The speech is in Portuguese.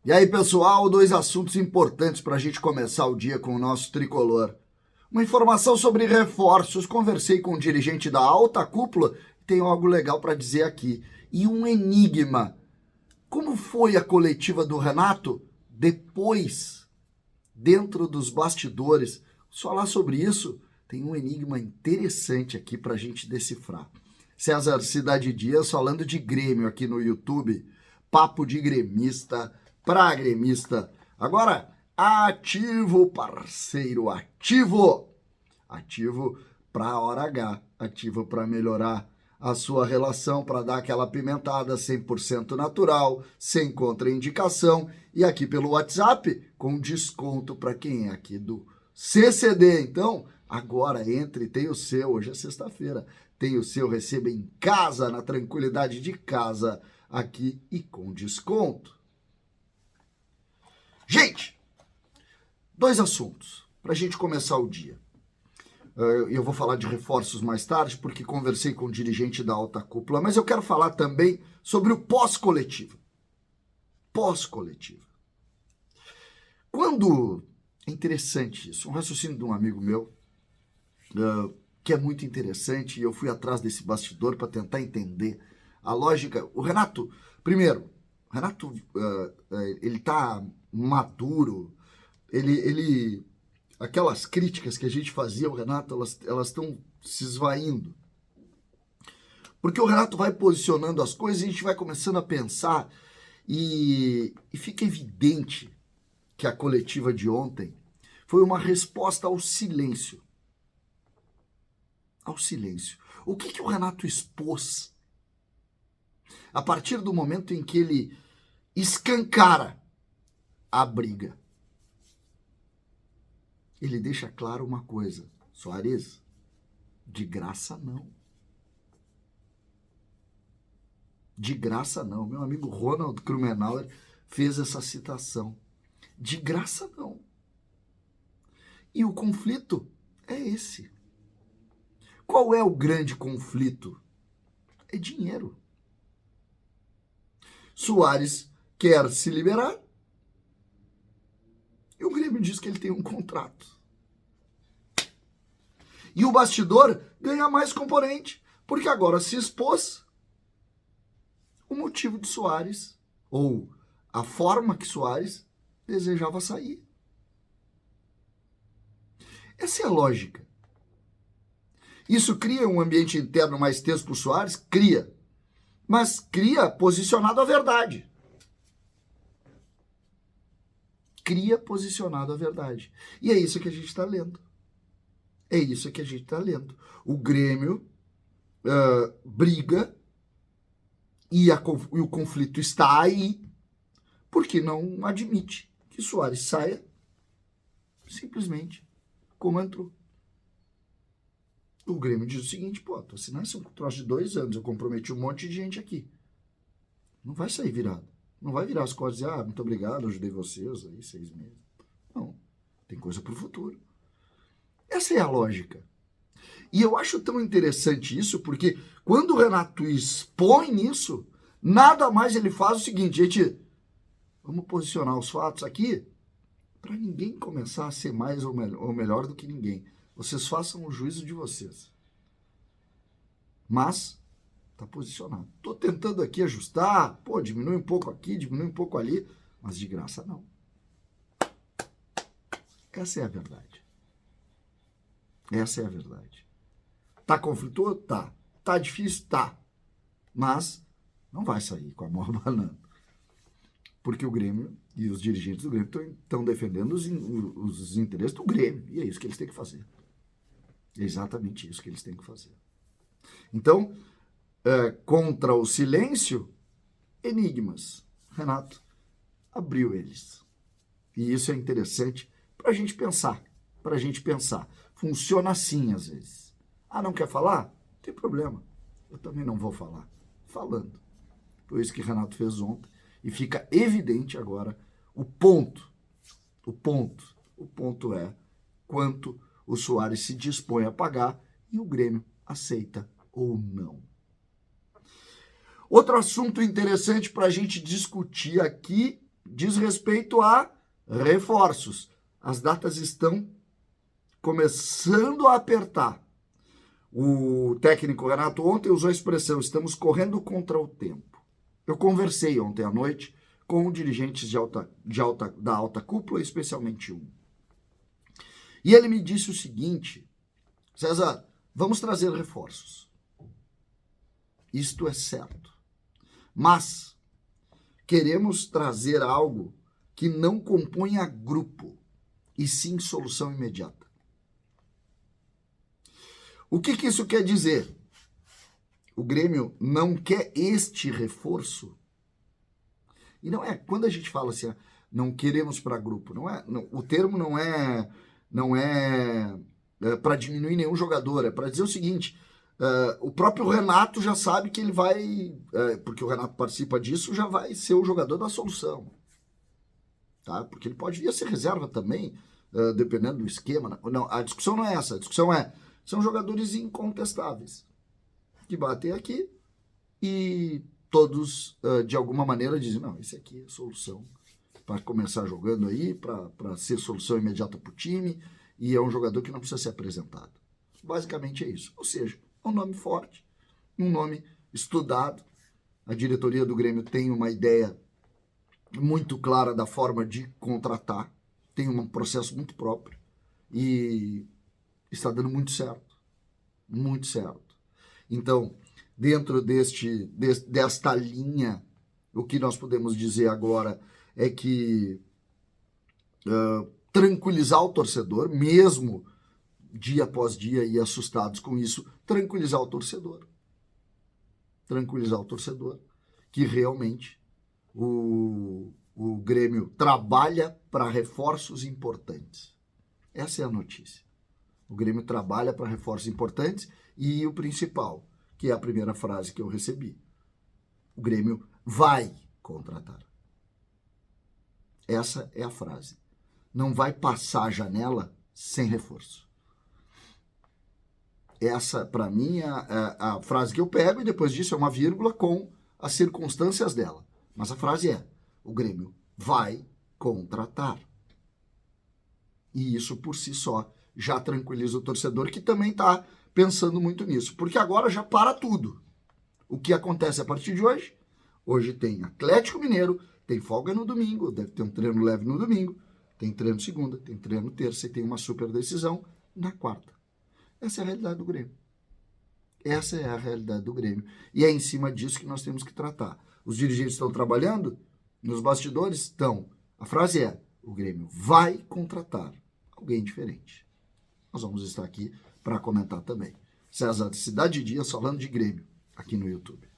E aí, pessoal, dois assuntos importantes para a gente começar o dia com o nosso tricolor. Uma informação sobre reforços. Conversei com um dirigente da alta cúpula e tenho algo legal para dizer aqui. E um enigma. Como foi a coletiva do Renato depois, dentro dos bastidores? Vamos falar sobre isso. Tem um enigma interessante aqui para a gente decifrar. César Cidade Dias falando de Grêmio aqui no YouTube. Papo de gremista para gremista. Agora, ativo, parceiro, ativo. Ativo para a hora H. Ativo para melhorar a sua relação, para dar aquela pimentada 100% natural, sem contraindicação. E aqui pelo WhatsApp, com desconto para quem é aqui do CCD. Então, agora entre, tem o seu. Hoje é sexta-feira. Tem o seu, receba em casa, na tranquilidade de casa, aqui e com desconto. Gente, dois assuntos para a gente começar o dia. Eu vou falar de reforços mais tarde, porque conversei com um dirigente da alta cúpula, mas eu quero falar também sobre o pós-coletivo. Pós-coletivo. Quando... É interessante isso, um raciocínio de um amigo meu, que é muito interessante, e eu fui atrás desse bastidor para tentar entender a lógica. O Renato, primeiro, ele tá maduro, aquelas críticas que a gente fazia ao Renato, elas estão se esvaindo. Porque o Renato vai posicionando as coisas e a gente vai começando a pensar e fica evidente que a coletiva de ontem foi uma resposta ao silêncio. Ao silêncio. O que o Renato expôs a partir do momento em que ele escancara a briga? Ele deixa claro uma coisa: Soares, de graça não. De graça não. Meu amigo Ronald Krumenauer fez essa citação. De graça não. E o conflito é esse. Qual é o grande conflito? É dinheiro. Soares quer se liberar e o Grêmio diz que ele tem um contrato. E o bastidor ganha mais componente, porque agora se expôs o motivo de Soares, ou a forma que Soares desejava sair. Essa é a lógica. Isso cria um ambiente interno mais tenso para o Soares? Cria. Mas cria posicionado à verdade. Cria posicionado à verdade. E é isso que a gente está lendo. É isso que a gente está lendo. O Grêmio briga e o conflito está aí porque não admite que Soares saia simplesmente como entrou. O Grêmio diz o seguinte: pô, tu assinaste um troço de 2 anos, eu comprometi um monte de gente aqui. Não vai sair virado. Não vai virar as costas e dizer, muito obrigado, ajudei vocês aí 6 meses. Não, tem coisa pro futuro. Essa é a lógica. E eu acho tão interessante isso, porque quando o Renato expõe isso, nada mais ele faz o seguinte: gente, vamos posicionar os fatos aqui para ninguém começar a ser mais ou melhor do que ninguém. Vocês façam o juízo de vocês. Mas está posicionado. Estou tentando aqui ajustar, diminui um pouco aqui, diminui um pouco ali, mas de graça não. Essa é a verdade. Essa é a verdade. Tá conflituoso? Tá. Tá difícil? Tá. Mas não vai sair com a mão abanando. Porque o Grêmio e os dirigentes do Grêmio estão defendendo os interesses do Grêmio. E é isso que eles têm que fazer. É exatamente isso que eles têm que fazer. Então, contra o silêncio, enigmas. Renato abriu eles. E isso é interessante para a gente pensar. Para a gente pensar. Funciona assim às vezes. Não quer falar? Não tem problema. Eu também não vou falar. Falando. Foi isso que Renato fez ontem. E fica evidente agora o ponto. O ponto é quanto o Soares se dispõe a pagar e o Grêmio aceita ou não. Outro assunto interessante para a gente discutir aqui diz respeito a reforços. As datas estão começando a apertar. O técnico Renato ontem usou a expressão: estamos correndo contra o tempo. Eu conversei ontem à noite com dirigentes da alta cúpula, especialmente um. E ele me disse o seguinte: César, vamos trazer reforços. Isto é certo. Mas queremos trazer algo que não componha grupo, e sim solução imediata. O que isso quer dizer? O Grêmio não quer este reforço. E não é, quando a gente fala assim, não queremos para grupo, o termo não é para diminuir nenhum jogador, é para dizer o seguinte: o próprio Renato já sabe que ele vai, porque o Renato participa disso, já vai ser o jogador da solução. Tá? Porque ele pode vir a ser reserva também, dependendo do esquema. Não, a discussão não é essa, a discussão são jogadores incontestáveis, que batem aqui e todos, de alguma maneira, dizem: não, esse aqui é a solução para começar jogando aí, para ser solução imediata para o time, e é um jogador que não precisa ser apresentado. Basicamente é isso. Ou seja, um nome forte, um nome estudado. A diretoria do Grêmio tem uma ideia muito clara da forma de contratar, tem um processo muito próprio e está dando muito certo, muito certo. Então, dentro desta linha, o que nós podemos dizer agora é que tranquilizar o torcedor, mesmo dia após dia e assustados com isso, tranquilizar o torcedor, que realmente o Grêmio trabalha para reforços importantes. Essa é a notícia. O Grêmio trabalha para reforços importantes e o principal, que é a primeira frase que eu recebi: o Grêmio vai contratar. Essa é a frase. Não vai passar a janela sem reforço. Essa, para mim, é a frase que eu pego, e depois disso é uma vírgula com as circunstâncias dela. Mas a frase é: o Grêmio vai contratar. E isso, por si só, já tranquiliza o torcedor, que também está pensando muito nisso. Porque agora já para tudo. O que acontece a partir de hoje? Hoje tem Atlético Mineiro, tem folga no domingo, deve ter um treino leve no domingo, tem treino segunda, tem treino terça e tem uma super decisão na quarta. Essa é a realidade do Grêmio. Essa é a realidade do Grêmio. E é em cima disso que nós temos que tratar. Os dirigentes estão trabalhando, nos bastidores estão. A frase é: o Grêmio vai contratar alguém diferente. Nós vamos estar aqui para comentar também. César, Cidade de Dias falando de Grêmio, aqui no YouTube.